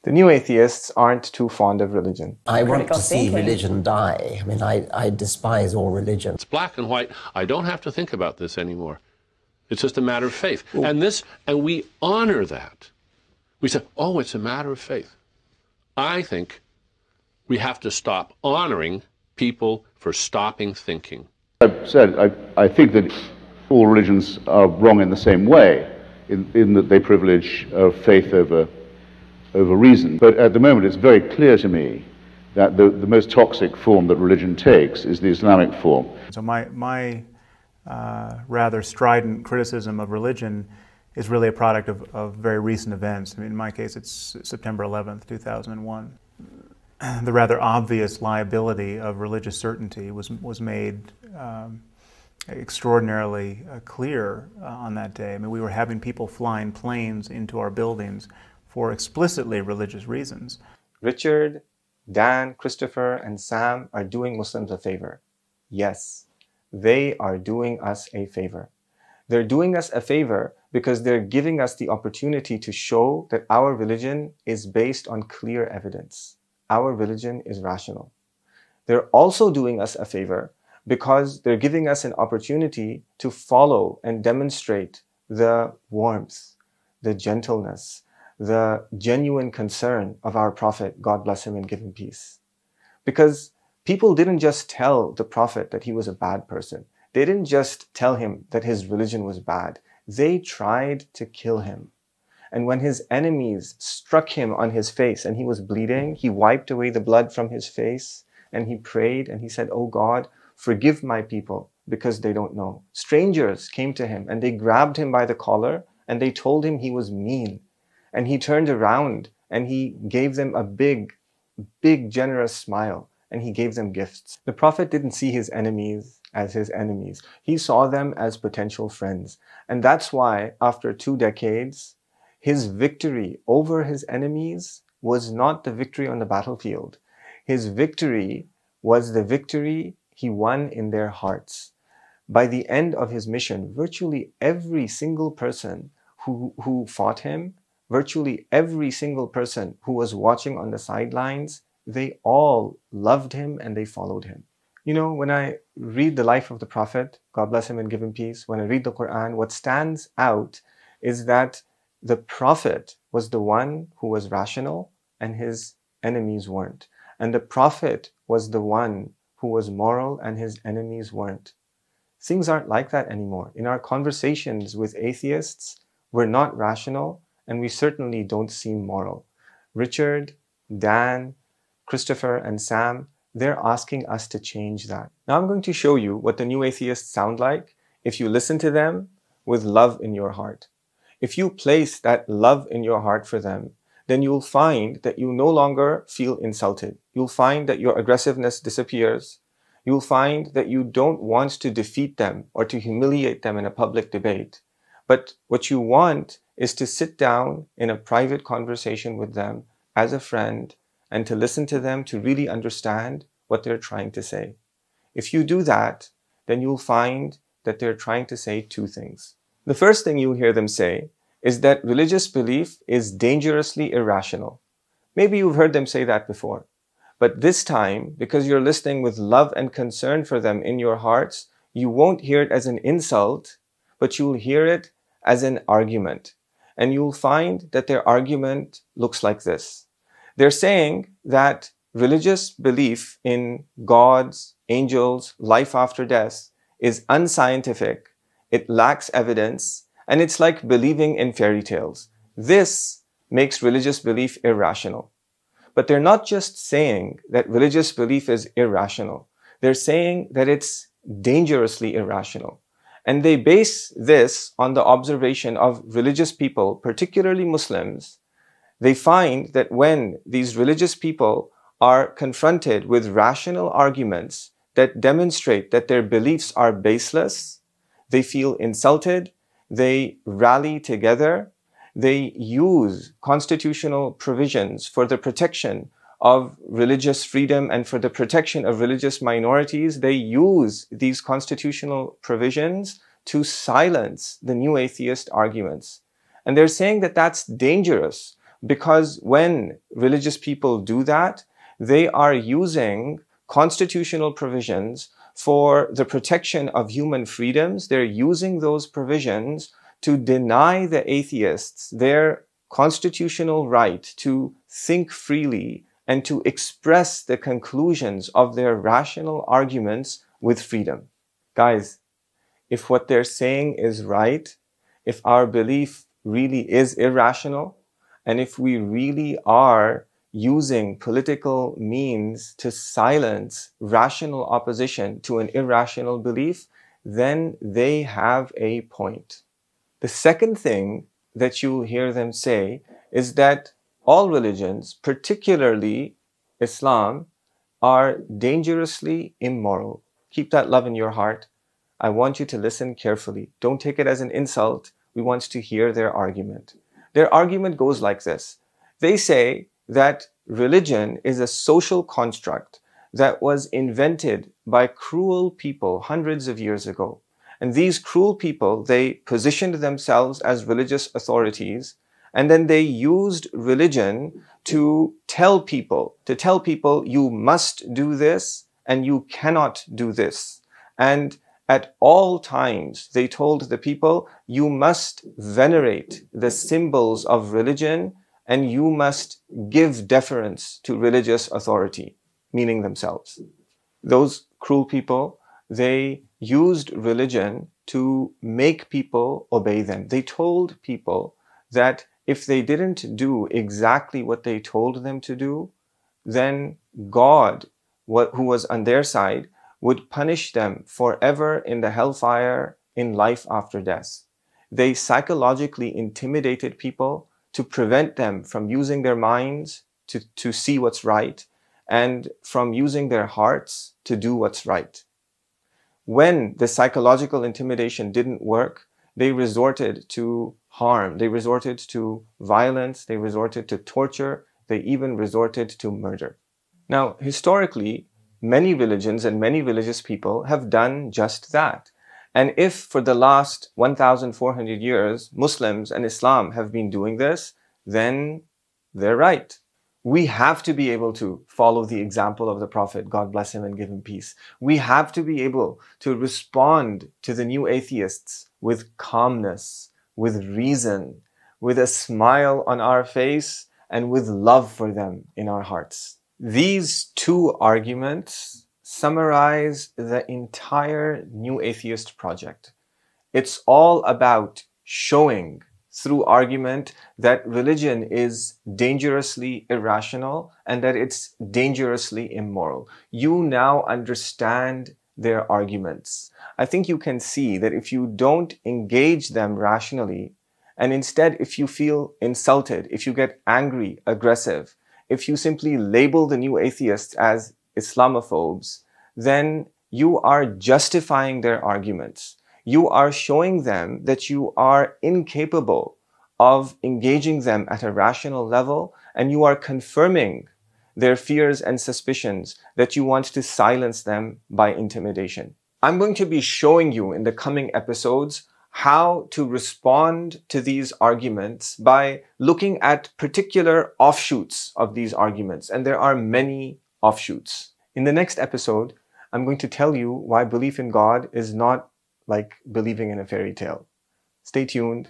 The new atheists aren't too fond of religion. I want to see religion die. I mean, I despise all religion. It's black and white. I don't have to think about this anymore. It's just a matter of faith. And we honor that. We say, oh, it's a matter of faith. I think we have to stop honoring people for stopping thinking. I've said, I think that all religions are wrong in the same way, in that they privilege faith over reason. But at the moment, it's very clear to me that the most toxic form that religion takes is the Islamic form. So my rather strident criticism of religion is really a product of very recent events. I mean, in my case, it's September 11th, 2001. The rather obvious liability of religious certainty was made extraordinarily clear on that day. I mean, we were having people flying planes into our buildings for explicitly religious reasons. Richard, Dan, Christopher, and Sam are doing Muslims a favor. Yes, they are doing us a favor. They're doing us a favor because they're giving us the opportunity to show that our religion is based on clear evidence. Our religion is rational. They're also doing us a favor because they're giving us an opportunity to follow and demonstrate the warmth, the gentleness, the genuine concern of our Prophet, God bless him and give him peace. Because people didn't just tell the Prophet that he was a bad person. They didn't just tell him that his religion was bad. They tried to kill him. And when his enemies struck him on his face and he was bleeding, he wiped away the blood from his face and he prayed and he said, "Oh God, forgive my people because they don't know." Strangers came to him and they grabbed him by the collar and they told him he was mean. And he turned around and he gave them a big, generous smile and he gave them gifts. The Prophet didn't see his enemies as his enemies. He saw them as potential friends. And that's why after 2 decades, his victory over his enemies was not the victory on the battlefield. His victory was the victory he won in their hearts. By the end of his mission, virtually every single person who fought him, virtually every single person who was watching on the sidelines, they all loved him and they followed him. You know, when I read the life of the Prophet, God bless him and give him peace, when I read the Quran, what stands out is that the Prophet was the one who was rational and his enemies weren't. And the Prophet was the one who was moral and his enemies weren't. Things aren't like that anymore. In our conversations with atheists, we're not rational and we certainly don't seem moral. Richard, Dan, Christopher, and Sam, they're asking us to change that. Now I'm going to show you what the new atheists sound like if you listen to them with love in your heart. If you place that love in your heart for them, then you'll find that you no longer feel insulted. You'll find that your aggressiveness disappears. You'll find that you don't want to defeat them or to humiliate them in a public debate. But what you want is to sit down in a private conversation with them as a friend and to listen to them to really understand what they're trying to say. If you do that, then you'll find that they're trying to say 2 things. The first thing you'll hear them say is that religious belief is dangerously irrational. Maybe you've heard them say that before. But this time, because you're listening with love and concern for them in your hearts, you won't hear it as an insult, but you'll hear it as an argument. And you'll find that their argument looks like this. They're saying that religious belief in gods, angels, life after death is unscientific, it lacks evidence, and it's like believing in fairy tales. This makes religious belief irrational. But they're not just saying that religious belief is irrational. They're saying that it's dangerously irrational. And they base this on the observation of religious people, particularly Muslims. They find that when these religious people are confronted with rational arguments that demonstrate that their beliefs are baseless, they feel insulted, they rally together, they use constitutional provisions for the protection of religious freedom and for the protection of religious minorities. They use these constitutional provisions to silence the new atheist arguments. And they're saying that that's dangerous Because when religious people do that, they are using constitutional provisions for the protection of human freedoms. They're using those provisions to deny the atheists their constitutional right to think freely and to express the conclusions of their rational arguments with freedom. Guys, if what they're saying is right, if our belief really is irrational, and if we really are using political means to silence rational opposition to an irrational belief, then they have a point. The second thing that you'll hear them say is that all religions, particularly Islam, are dangerously immoral. Keep that love in your heart. I want you to listen carefully. Don't take it as an insult. We want to hear their argument. Their argument goes like this. They say that religion is a social construct that was invented by cruel people hundreds of years ago. And these cruel people, they positioned themselves as religious authorities, and then they used religion to tell people, you must do this and you cannot do this. And at all times, they told the people, you must venerate the symbols of religion and you must give deference to religious authority, meaning themselves. Those cruel people, they used religion to make people obey them. They told people that if they didn't do exactly what they told them to do, then God, who was on their side, would punish them forever in the hellfire in life after death. They psychologically intimidated people to prevent them from using their minds to see what's right and from using their hearts to do what's right. When the psychological intimidation didn't work, they resorted to harm, they resorted to violence, they resorted to torture, they even resorted to murder. Now, historically, many religions and many religious people have done just that. And if for the last 1,400 years, Muslims and Islam have been doing this, then they're right. We have to be able to follow the example of the Prophet, God bless him and give him peace. We have to be able to respond to the new atheists with calmness, with reason, with a smile on our face, and with love for them in our hearts. These two arguments summarize the entire New Atheist project. It's all about showing through argument that religion is dangerously irrational and that it's dangerously immoral. You now understand their arguments. I think you can see that if you don't engage them rationally, and instead if you feel insulted, if you get angry, aggressive, if you simply label the new atheists as Islamophobes, then you are justifying their arguments. You are showing them that you are incapable of engaging them at a rational level, and you are confirming their fears and suspicions that you want to silence them by intimidation. I'm going to be showing you in the coming episodes how to respond to these arguments by looking at particular offshoots of these arguments. And there are many offshoots. In the next episode, I'm going to tell you why belief in God is not like believing in a fairy tale. Stay tuned.